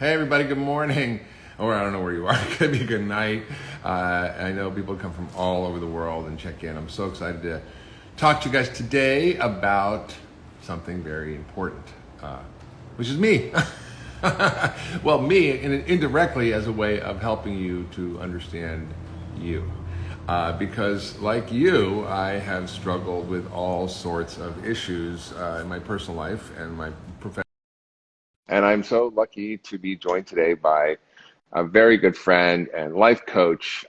Hey everybody, good morning. Or I don't know where you are. It could be good night. I know people come from all over the world and check in. I'm so excited to talk to you guys today about something very important, which is me. Well, me indirectly as a way of helping you to understand you. Because like you, I have struggled with all sorts of issues in my personal life and my profession. And I'm so lucky to be joined today by a very good friend and life coach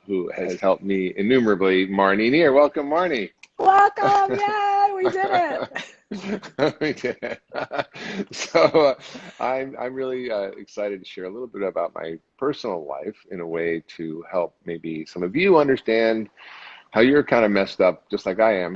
who has helped me innumerably, Marnie Neer. Welcome, Marnie. Welcome, yay, we did it. We did it. So I'm really excited to share a little bit about my personal life in a way to help maybe some of you understand how you're kind of messed up, just like I am.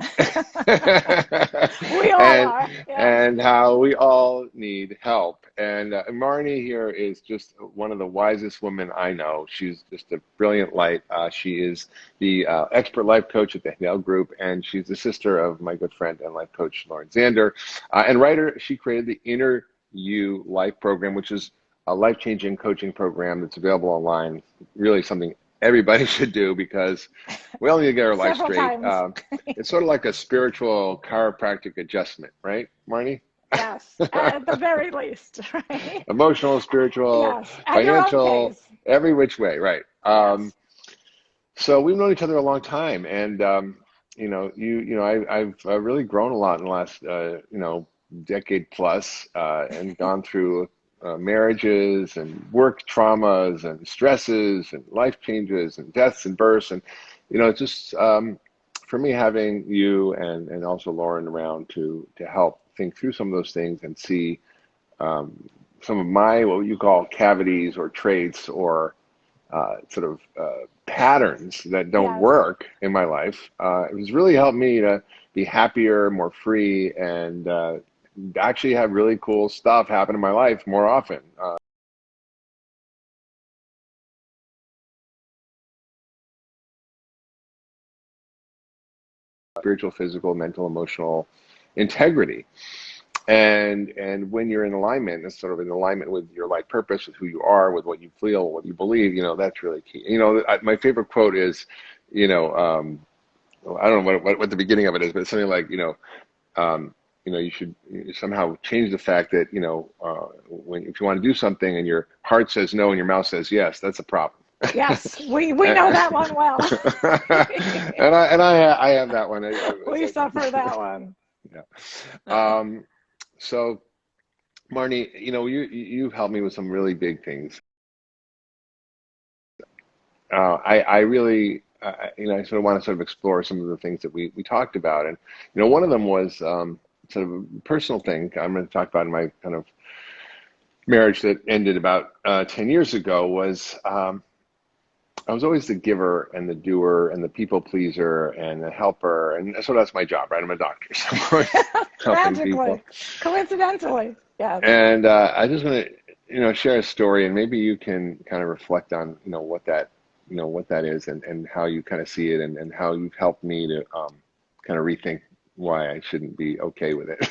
We all are. Yeah. And how we all need help. And Marnie here is just one of the wisest women I know. She's just a brilliant light. She is the expert life coach at the Hale Group, and she's the sister of my good friend and life coach, Lauren Zander. And writer, she created the Inner You Life program, which is a life-changing coaching program that's available online. Really something everybody should do because we all need to get our life straight. It's sort of like a spiritual chiropractic adjustment, right, Marnie? Yes, at the very least, right? Emotional, spiritual, Yes, at financial, your own pace. every which way, right? Yes. So we've known each other a long time, and I've really grown a lot in the last decade plus, and gone through marriages and work traumas and stresses and life changes and deaths and births, and just for me having you and also Lauren around to help think through some of those things and see some of my what you call cavities or traits or sort of patterns that don't Yes. work in my life. It has really helped me to be happier, more free, and actually have really cool stuff happen in my life more often. Spiritual, physical, mental, emotional integrity. And when you're in alignment, it's sort of in alignment with your life purpose, with who you are, with what you feel, what you believe, that's really key. My favorite quote is, I don't know what the beginning of it is, but it's something like, you should somehow change the fact that, if you want to do something and your heart says no and your mouth says yes, that's a problem. Yes, we know that one well. and I have that one. We suffer that one. Yeah. So, Marnie, you've helped me with some really big things. I really, I sort of want to sort of explore some of the things that we talked about, and one of them was sort of a personal thing I'm going to talk about in my kind of marriage that ended about 10 years ago. Was I was always the giver and the doer and the people pleaser and the helper, and so that's my job, right? I'm a doctor, so I'm always helping people. Coincidentally, yeah. And I just want to, share a story, and maybe you can kind of reflect on, what that is, and how you kind of see it, and how you've helped me to kind of rethink why I shouldn't be okay with it.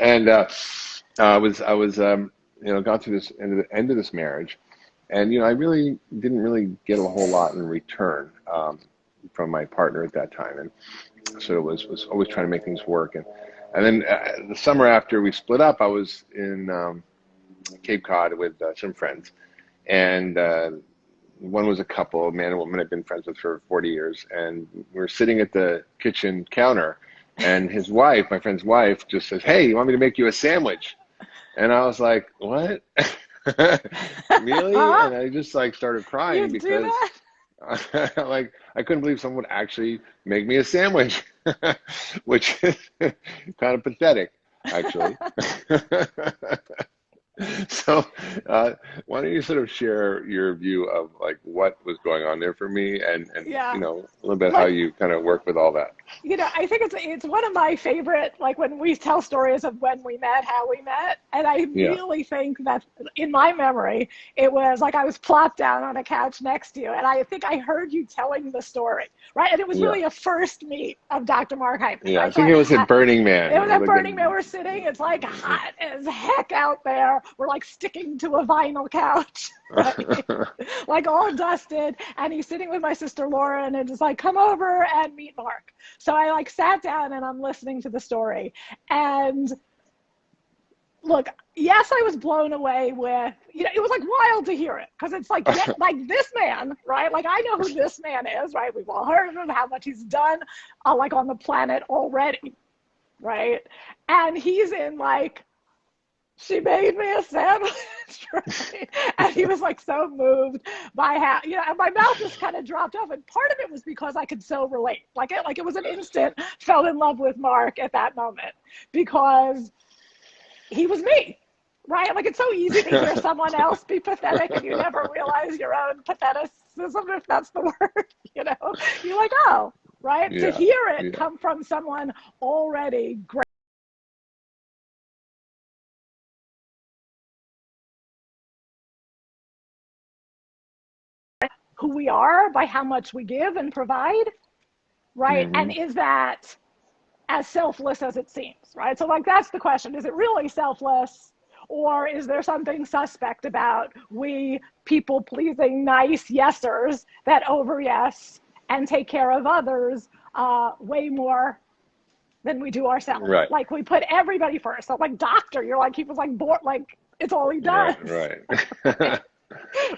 and I was gone through this end of this marriage. And, I really didn't really get a whole lot in return from my partner at that time. And so it was always trying to make things work. And then the summer after we split up, I was in Cape Cod with some friends. And one was a couple, a man and woman I'd been friends with for 40 years. And we were sitting at the kitchen counter. And his wife, my friend's wife, just says, "Hey, you want me to make you a sandwich?" And I was like, "What?" Really? And I just started crying because like I couldn't believe someone would actually make me a sandwich, which is kind of pathetic, actually. So why don't you sort of share your view of what was going on there for me, and a little bit how you kind of work with all that. I think it's one of my favorite, like when we tell stories of when we met, how we met. And I Yeah. really think that in my memory, it was like I was plopped down on a couch next to you. And I think I heard you telling the story, right? And it was Yeah. really a first meet of Dr. Mark Hyman, Yeah. I right? So think it was at Burning Man. it was It at was like Burning Man. We're sitting, it's like hot as heck out there. We're like sticking to a vinyl couch, right? Like all dusted. And he's sitting with my sister Lauren and just like, come over and meet Mark. So I like sat down and I'm listening to the story. And look, yes, I was blown away with, it was like wild to hear it. Cause it's like, yeah, like this man, right? Like I know who this man is, right? We've all heard of him, how much he's done like on the planet already, right? And he's in like, she made me a sandwich, right? And he was like so moved by how, and my mouth just kind of dropped off. And part of it was because I could so relate. Like it was an instant fell in love with Mark at that moment because he was me, right? Like it's so easy to hear someone else be pathetic and you never realize your own patheticism, if that's the word, You're like, oh, right? To yeah. hear it Yeah. come from someone already great. Who we are by how much we give and provide, right? Hmm. And is that as selfless as it seems, right? So like that's the question. Is it really selfless? Or is there something suspect about we people pleasing nice yesers that over yes and take care of others way more than we do ourselves? Right. Like we put everybody first. So like doctor, you're like, he was like bored, like it's all he does. Right. Right? Right.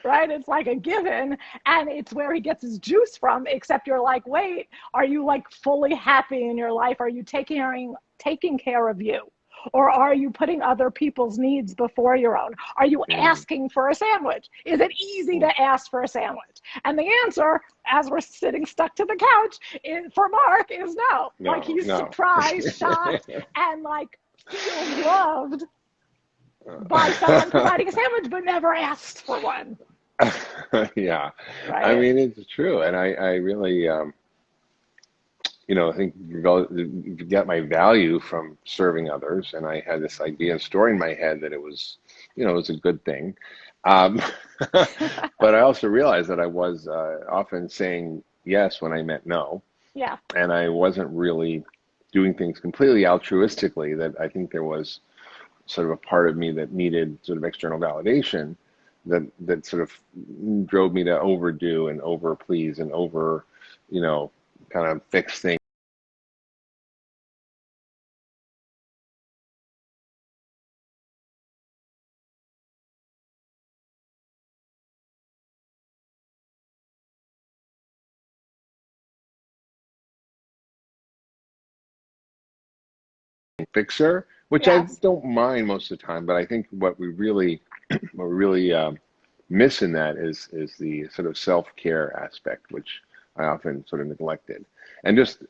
Right? It's like a given, and it's where he gets his juice from, except you're like, wait, are you like fully happy in your life? Are you taking care of you? Or are you putting other people's needs before your own? Are you Hmm. asking for a sandwich? Is it easy to ask for a sandwich? And the answer, as we're sitting stuck to the couch, for Mark is no. Like No. he's No. surprised, shocked, and like feels loved by someone providing a sandwich, but never asked for one. Yeah. I Right? mean, it's true. And I really, I think you get my value from serving others. And I had this idea and story in my head that it was, it was a good thing. Um, but I also realized that I was often saying yes when I meant no. Yeah. And I wasn't really doing things completely altruistically, that I think there was sort of a part of me that needed sort of external validation that sort of drove me to overdo and over please and over, you know, kind of fix things. Fixer, which I Yes. don't mind most of the time, but I think what we really miss in that is the sort of self-care aspect, which I often sort of neglected, and just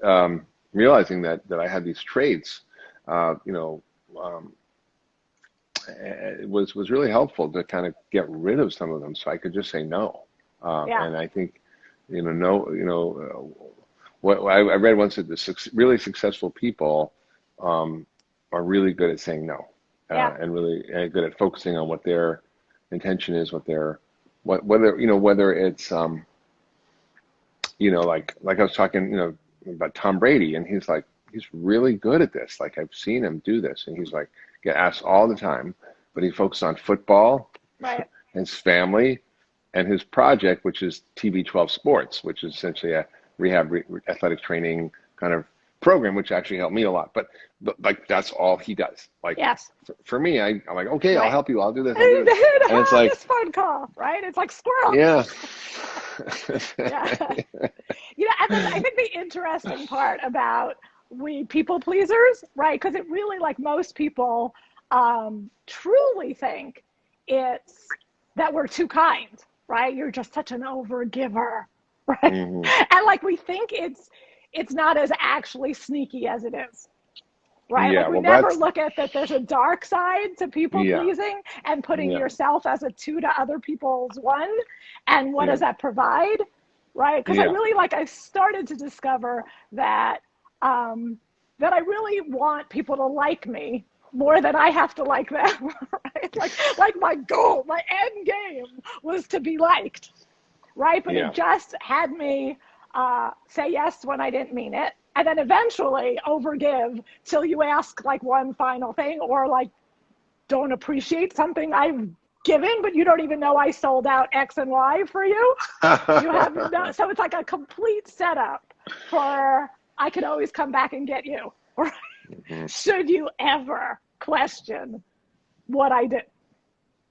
realizing that I had these traits, uh, you know, um, it was really helpful to kind of get rid of some of them, so I could just say no. Yeah. And I think, no, what I read once that really successful people um, are really good at saying no, Yeah. and really good at focusing on what their intention is, whether whether it's like I was talking about Tom Brady, and he's really good at this. Like I've seen him do this, and he's like get asked all the time, but he focuses on football, Right. his family, and his project, which is TB12 Sports, which is essentially a rehab athletic training kind of program, which actually helped me a lot. But like that's all he does. Like Yes. for me, I'm like, okay, I'll Right. help you. I'll do this. I'll do And this. then And it's have like, this phone call, right? It's like squirrel. yeah. Yeah. And then I think the interesting part about we people pleasers, right? Because it really, like most people, truly think it's that we're too kind, right? You're just such an over giver, right? Hmm. And like we think it's not as actually sneaky as it is. Right? Like Yeah. we Well, never that's look at that there's a dark side to people yeah. pleasing and putting Yeah. yourself as a two to other people's one. And what Yeah. does that provide? Right? Because I Yeah. really I started to discover that that I really want people to like me more than I have to like them, right? Like my goal, my end game was to be liked, right? But it Yeah. just had me say yes when I didn't mean it. And then eventually overgive till you ask like one final thing, or like don't appreciate something I've given, but you don't even know I sold out X and Y for you. You have no, so it's like a complete setup for I could always come back and get you. Right? Mhm. Should you ever question what I did?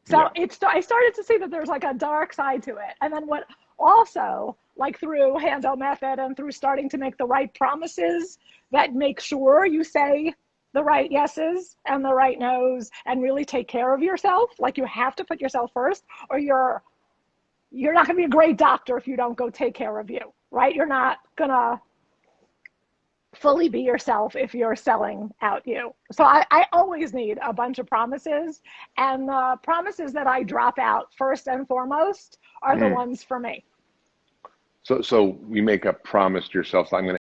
So Yeah. I started to see that there's like a dark side to it. And then what also, like through Handel method and through starting to make the right promises that make sure you say the right yeses and the right nos and really take care of yourself. Like you have to put yourself first, or you're not going to be a great doctor if you don't go take care of you, right? You're not going to fully be yourself if you're selling out you. So I always need a bunch of promises, and the promises that I drop out first and foremost are the Mm. ones for me. So you make a promise to yourself, I'm going to